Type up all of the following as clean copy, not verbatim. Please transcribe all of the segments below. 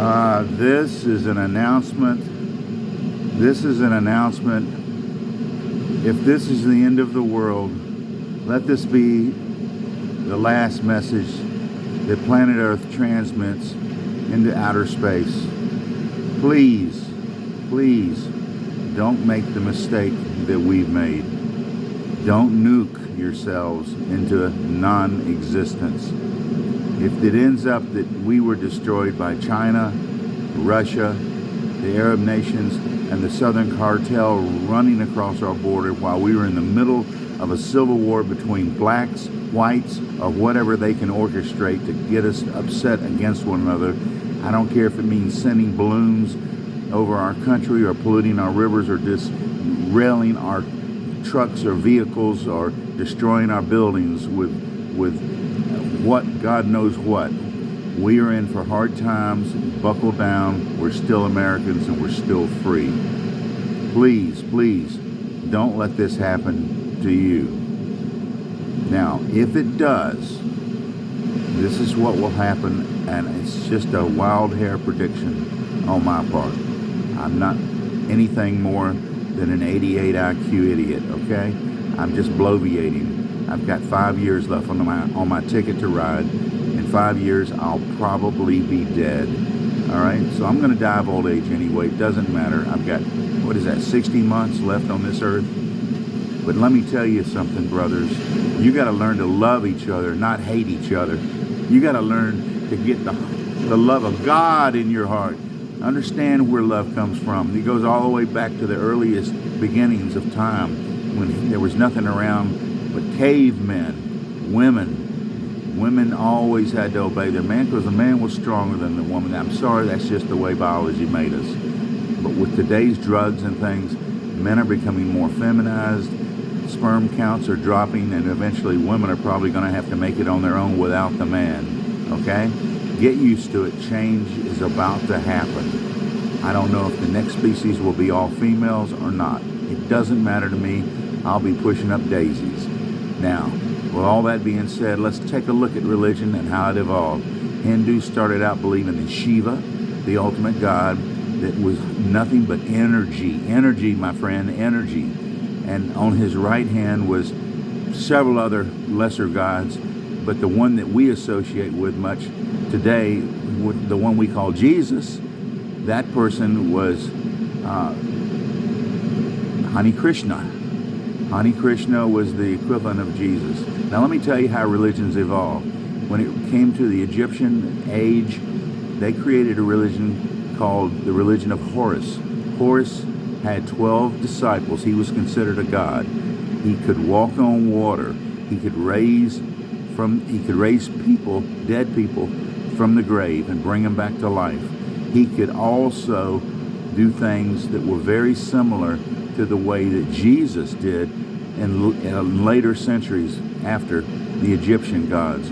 This is an announcement. This is an announcement. If this is the end of the world, let this be the last message that planet Earth transmits into outer space. Please, please don't make the mistake that we've made. Don't nuke yourselves into non-existence. If it ends up that we were destroyed by China, Russia, the Arab nations, and the Southern Cartel running across our border while we were in the middle of a civil war between blacks, whites, or whatever they can orchestrate to get us upset against one another. I don't care if it means sending balloons over our country or polluting our rivers or just railing our trucks or vehicles or destroying our buildings with what God knows what. We are in for hard times. Buckle down. We're still Americans and we're still free. Please, please don't let this happen to you. Now, if it does, this is what will happen, and it's just a wild hair prediction on my part. I'm not anything more than an 88 IQ idiot, okay? I'm just bloviating. I've got 5 years left on my ticket to ride. In 5 years, I'll probably be dead. All right, so I'm going to die of old age anyway. It doesn't matter. I've got, 60 months left on this earth. But let me tell you something, brothers. You got to learn to love each other, not hate each other. You got to learn to get the love of God in your heart. Understand where love comes from. It goes all the way back to the earliest beginnings of time when there was nothing around but cavemen, women. Women always had to obey their man because the man was stronger than the woman. I'm sorry, that's just the way biology made us. But with today's drugs and things, men are becoming more feminized, sperm counts are dropping, and eventually women are probably going to have to make it on their own without the man, okay? Get used to it. Change is about to happen. I don't know if the next species will be all females or not. It doesn't matter to me. I'll be pushing up daisies. Now, with all that being said, let's take a look at religion and how it evolved. Hindus started out believing in Shiva, the ultimate god, that was nothing but energy. Energy, my friend, energy. And on his right hand was several other lesser gods, but the one that we associate with much today, the one we call Jesus, that person was Hare Krishna. Hare Krishna was the equivalent of Jesus. Now let me tell you how religions evolved. When it came to the Egyptian age, they created a religion called the religion of Horus. Horus had 12 disciples. He was considered a god. He could walk on water. He could raise people, dead people, from the grave and bring them back to life. He could also do things that were very similar to the way that Jesus did in later centuries after the Egyptian gods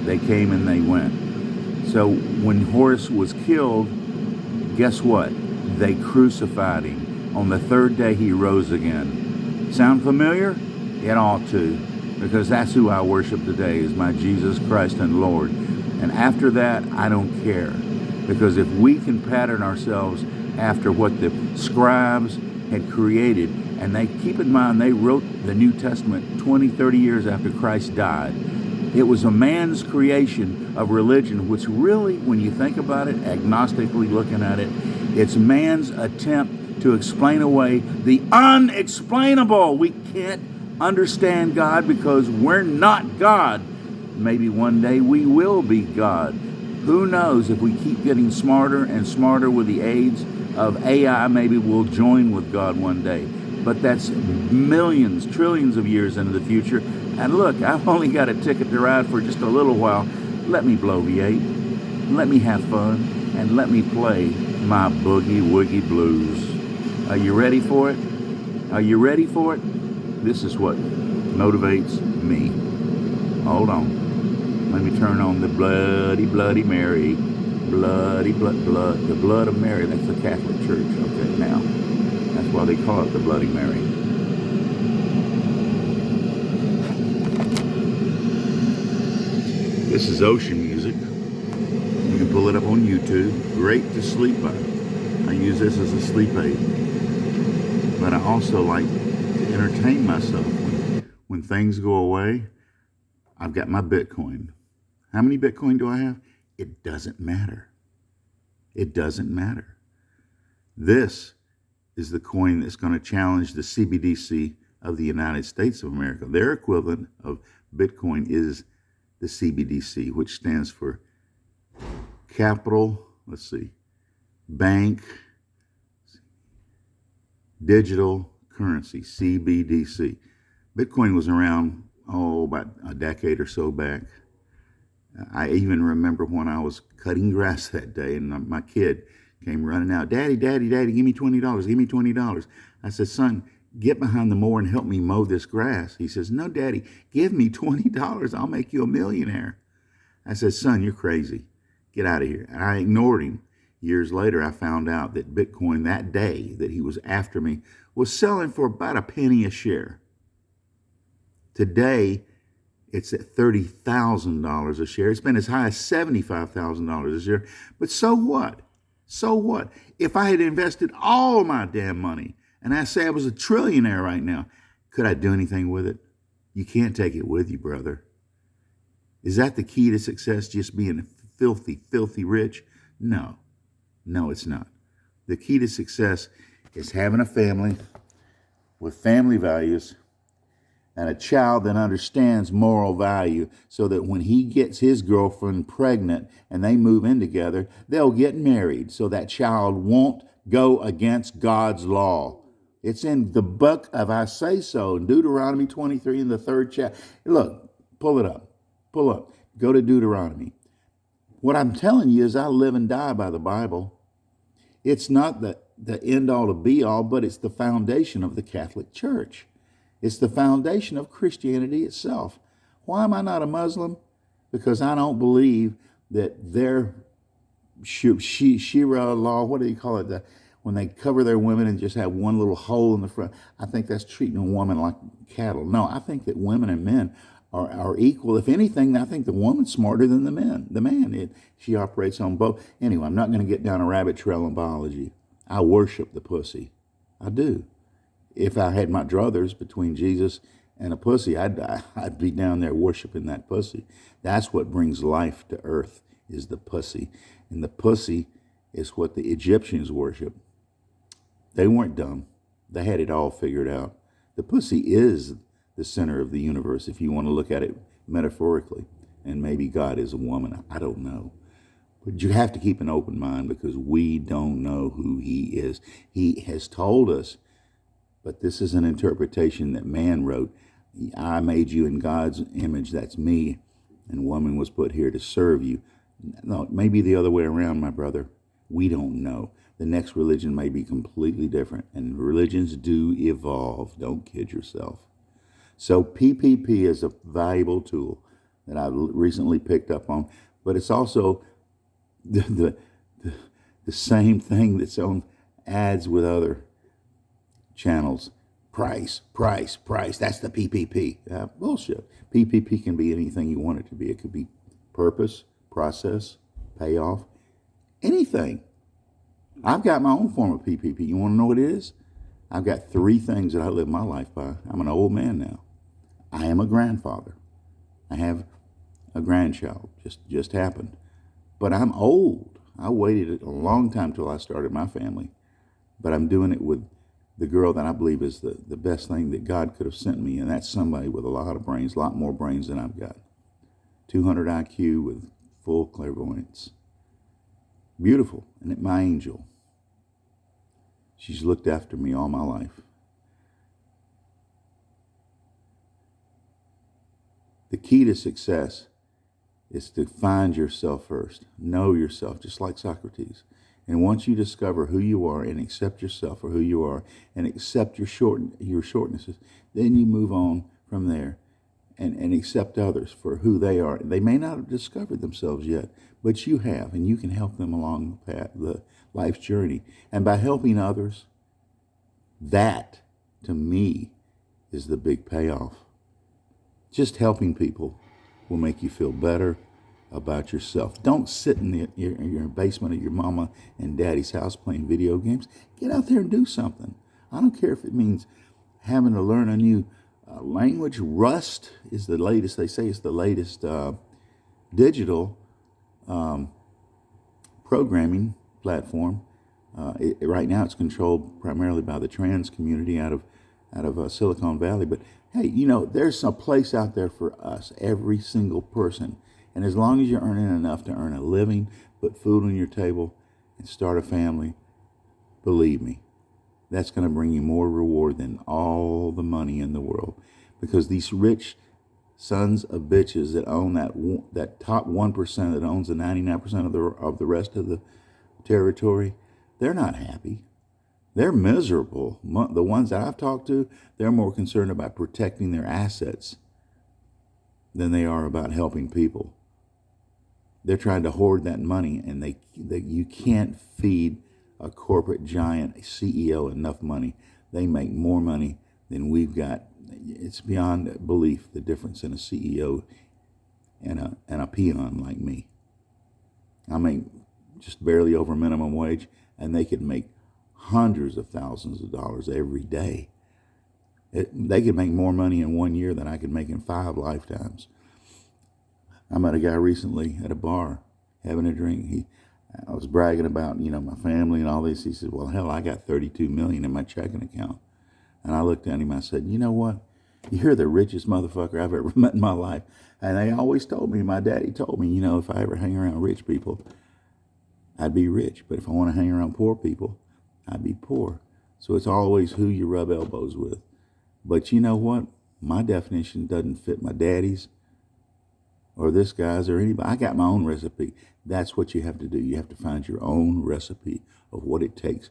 they came and they went. So when Horus was killed, guess what? They crucified him. On the third day, he rose again. Sound familiar? It ought to, because that's who I worship today, is my Jesus Christ and Lord. And after that, I don't care, because if we can pattern ourselves after what the scribes had created, and they, keep in mind, they wrote the New Testament 20, 30 years after Christ died. It was a man's creation of religion, which really, when you think about it, agnostically looking at it, it's man's attempt to explain away the unexplainable. We can't understand God because we're not God. Maybe one day we will be God. Who knows? If we keep getting smarter and smarter with the aids of AI, maybe we'll join with God one day. But that's millions, trillions of years into the future. And look, I've only got a ticket to ride for just a little while. Let me bloviate, let me have fun, and let me play my boogie woogie blues. Are you ready for it? Are you ready for it? This is what motivates me. Hold on. Let me turn on the Bloody, Bloody Mary. Bloody, blood, the blood of Mary. That's the Catholic Church. Okay, now. That's why they call it the Bloody Mary. This is ocean music. You can pull it up on YouTube. YouTube, great to sleep by. I use this as a sleep aid. But I also like to entertain myself. When things go away, I've got my Bitcoin. How many Bitcoin do I have? It doesn't matter. It doesn't matter. This is the coin that's going to challenge the CBDC of the United States of America. Their equivalent of Bitcoin is the CBDC, which stands for Capital, Bank Digital Currency, CBDC. Bitcoin was around, about a decade or so back. I even remember when I was cutting grass that day and my kid came running out, Daddy, give me $20, give me $20. I said, son, get behind the mower and help me mow this grass. He says, no, Daddy, give me $20. I'll make you a millionaire. I said, son, you're crazy. Get out of here. And I ignored him. Years later, I found out that Bitcoin that day that he was after me was selling for about a penny a share. Today, it's at $30,000 a share. It's been as high as $75,000 a share. But so what? So what? If I had invested all my damn money, and I say I was a trillionaire right now, could I do anything with it? You can't take it with you, brother. Is that the key to success, just being filthy, filthy rich? No, it's not. The key to success is having a family with family values and a child that understands moral value, so that when he gets his girlfriend pregnant and they move in together, they'll get married so that child won't go against God's law. It's in the book of I Say So, in Deuteronomy 23 in the 3rd chapter. Look, pull it up. Pull up. Go to Deuteronomy. What I'm telling you is I live and die by the Bible. It's not the end all to be all, but it's the foundation of the Catholic Church. It's the foundation of Christianity itself. Why am I not a Muslim? Because I don't believe that their Shira law, what do you call it? When they cover their women and just have one little hole in the front, I think that's treating a woman like cattle. No, I think that women and men are equal. If anything, I think the woman's smarter than the man. She operates on both. Anyway, I'm not going to get down a rabbit trail in biology. I worship the pussy. I do. If I had my druthers between Jesus and a pussy, I'd be down there worshiping that pussy. That's what brings life to earth, is the pussy. And the pussy is what the Egyptians worship. They weren't dumb. They had it all figured out. The pussy is the center of the universe, if you want to look at it metaphorically. And maybe God is a woman. I don't know. But you have to keep an open mind, because we don't know who he is. He has told us, but this is an interpretation that man wrote. I made you in God's image, that's me, and woman was put here to serve you. No, maybe the other way around, my brother. We don't know. The next religion may be completely different, and religions do evolve. Don't kid yourself. So PPP is a valuable tool that I recently picked up on, but it's also the same thing that's on ads with other channels. Price. That's the PPP. Bullshit. PPP can be anything you want it to be. It could be purpose, process, payoff, anything. I've got my own form of PPP. You want to know what it is? I've got 3 things that I live my life by. I'm an old man now. I am a grandfather. I have a grandchild. Just happened. But I'm old. I waited a long time till I started my family. But I'm doing it with the girl that I believe is the best thing that God could have sent me, and that's somebody with a lot of brains, a lot more brains than I've got. 200 IQ with full clairvoyance. Beautiful, and my angel. She's looked after me all my life. The key to success is to find yourself first. Know yourself, just like Socrates. And once you discover who you are and accept yourself for who you are and accept your shortnesses, then you move on from there and accept others for who they are. They may not have discovered themselves yet, but you have, and you can help them along the path, the life's journey. And by helping others, that, to me, is the big payoff. Just helping people will make you feel better about yourself. Don't sit in your basement of your mama and daddy's house playing video games. Get out there and do something. I don't care if it means having to learn a new language. Rust is the latest. They say it's the latest digital programming platform. Right now, it's controlled primarily by the trans community out of Silicon Valley. But hey, there's a place out there for us, every single person. And as long as you're earning enough to earn a living, put food on your table, and start a family, believe me, that's going to bring you more reward than all the money in the world. Because these rich sons of bitches that own that top 1% that owns the 99% of the rest of the territory, they're not happy. They're miserable. The ones that I've talked to, they're more concerned about protecting their assets than they are about helping people. They're trying to hoard that money, and you can't feed a corporate giant CEO enough money. They make more money than we've got. It's beyond belief, the difference in a CEO and a peon like me. I make just barely over minimum wage, and they could make hundreds of thousands of dollars every day. They could make more money in 1 year than I could make in 5 lifetimes. I met a guy recently at a bar having a drink. I was bragging about, my family and all this. He said, well, hell, I got $32 million in my checking account. And I looked at him, I said, you know what? You're the richest motherfucker I've ever met in my life. And they always told me, my daddy told me, if I ever hang around rich people, I'd be rich. But if I want to hang around poor people, I'd be poor. So it's always who you rub elbows with. But you know what? My definition doesn't fit my daddy's or this guy's or anybody. I got my own recipe. That's what you have to do. You have to find your own recipe of what it takes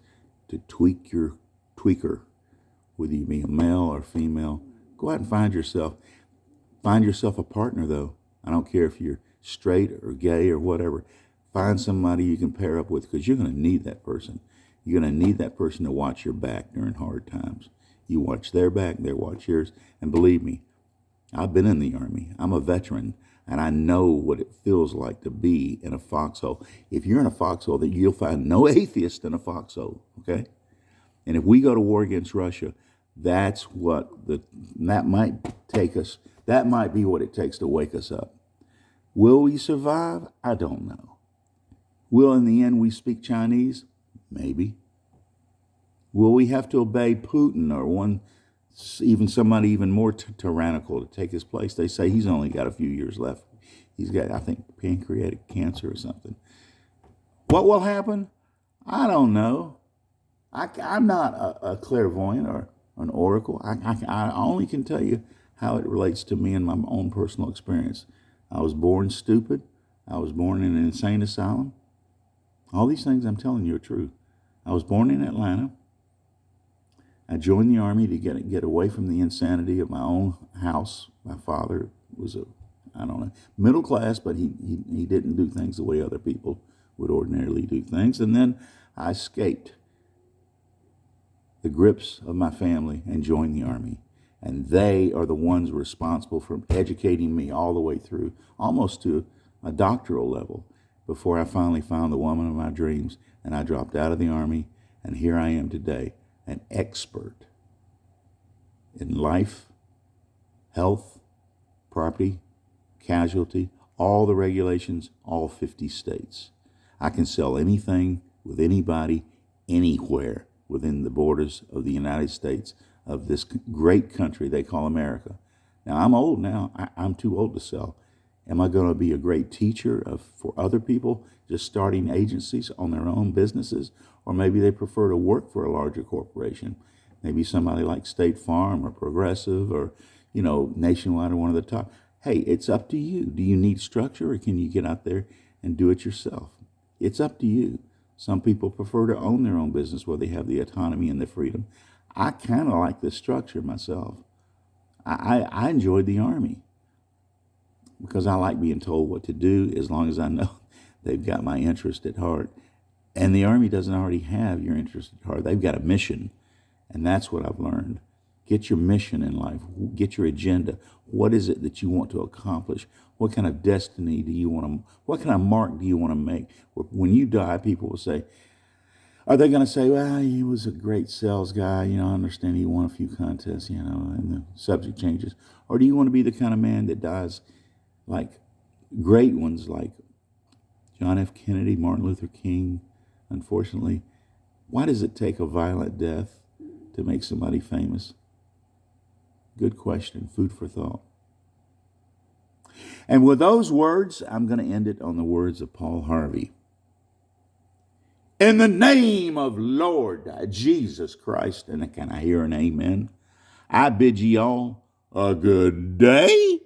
to tweak your tweaker, whether you be a male or female. Go out and find yourself. Find yourself a partner, though. I don't care if you're straight or gay or whatever. Find somebody you can pair up with, because you're going to need that person. You're going to need that person to watch your back during hard times. You watch their back, they watch yours. And believe me, I've been in the Army. I'm a veteran, and I know what it feels like to be in a foxhole. If you're in a foxhole, then you'll find no atheist in a foxhole, okay? And if we go to war against Russia, that might be what it takes to wake us up. Will we survive? I don't know. Will, in the end, we speak Chinese? Maybe. Will we have to obey Putin or somebody even more tyrannical to take his place? They say he's only got a few years left. He's got, I think, pancreatic cancer or something. What will happen? I don't know. I'm not a clairvoyant or an oracle. I only can tell you how it relates to me and my own personal experience. I was born stupid. I was born in an insane asylum. All these things I'm telling you are true. I was born in Atlanta. I joined the Army to get away from the insanity of my own house. My father was middle class, but he didn't do things the way other people would ordinarily do things. And then I escaped the grips of my family and joined the Army. And they are the ones responsible for educating me all the way through, almost to a doctoral level, before I finally found the woman of my dreams. And I dropped out of the Army, and here I am today, an expert in life, health, property, casualty, all the regulations, all 50 states. I can sell anything with anybody, anywhere within the borders of the United States, of this great country they call America. Now, I'm old now. I'm too old to sell. Am I going to be a great teacher for other people just starting agencies on their own businesses? Or maybe they prefer to work for a larger corporation. Maybe somebody like State Farm or Progressive or, Nationwide or one of the top. Hey, it's up to you. Do you need structure, or can you get out there and do it yourself? It's up to you. Some people prefer to own their own business where they have the autonomy and the freedom. I kind of like the structure myself. I enjoyed the Army because I like being told what to do as long as I know they've got my interest at heart. And the Army doesn't already have your interest at heart. They've got a mission, and that's what I've learned. Get your mission in life. Get your agenda. What is it that you want to accomplish? What kind of destiny do you want to, what kind of mark do you want to make? When you die, people will say, are they going to say, well, he was a great sales guy, I understand he won a few contests, and the subject changes. Or do you want to be the kind of man that dies like great ones like John F. Kennedy, Martin Luther King, unfortunately? Why does it take a violent death to make somebody famous? Good question. Food for thought. And with those words, I'm going to end it on the words of Paul Harvey. In the name of Lord Jesus Christ, and can I hear an amen? I bid ye all a good day.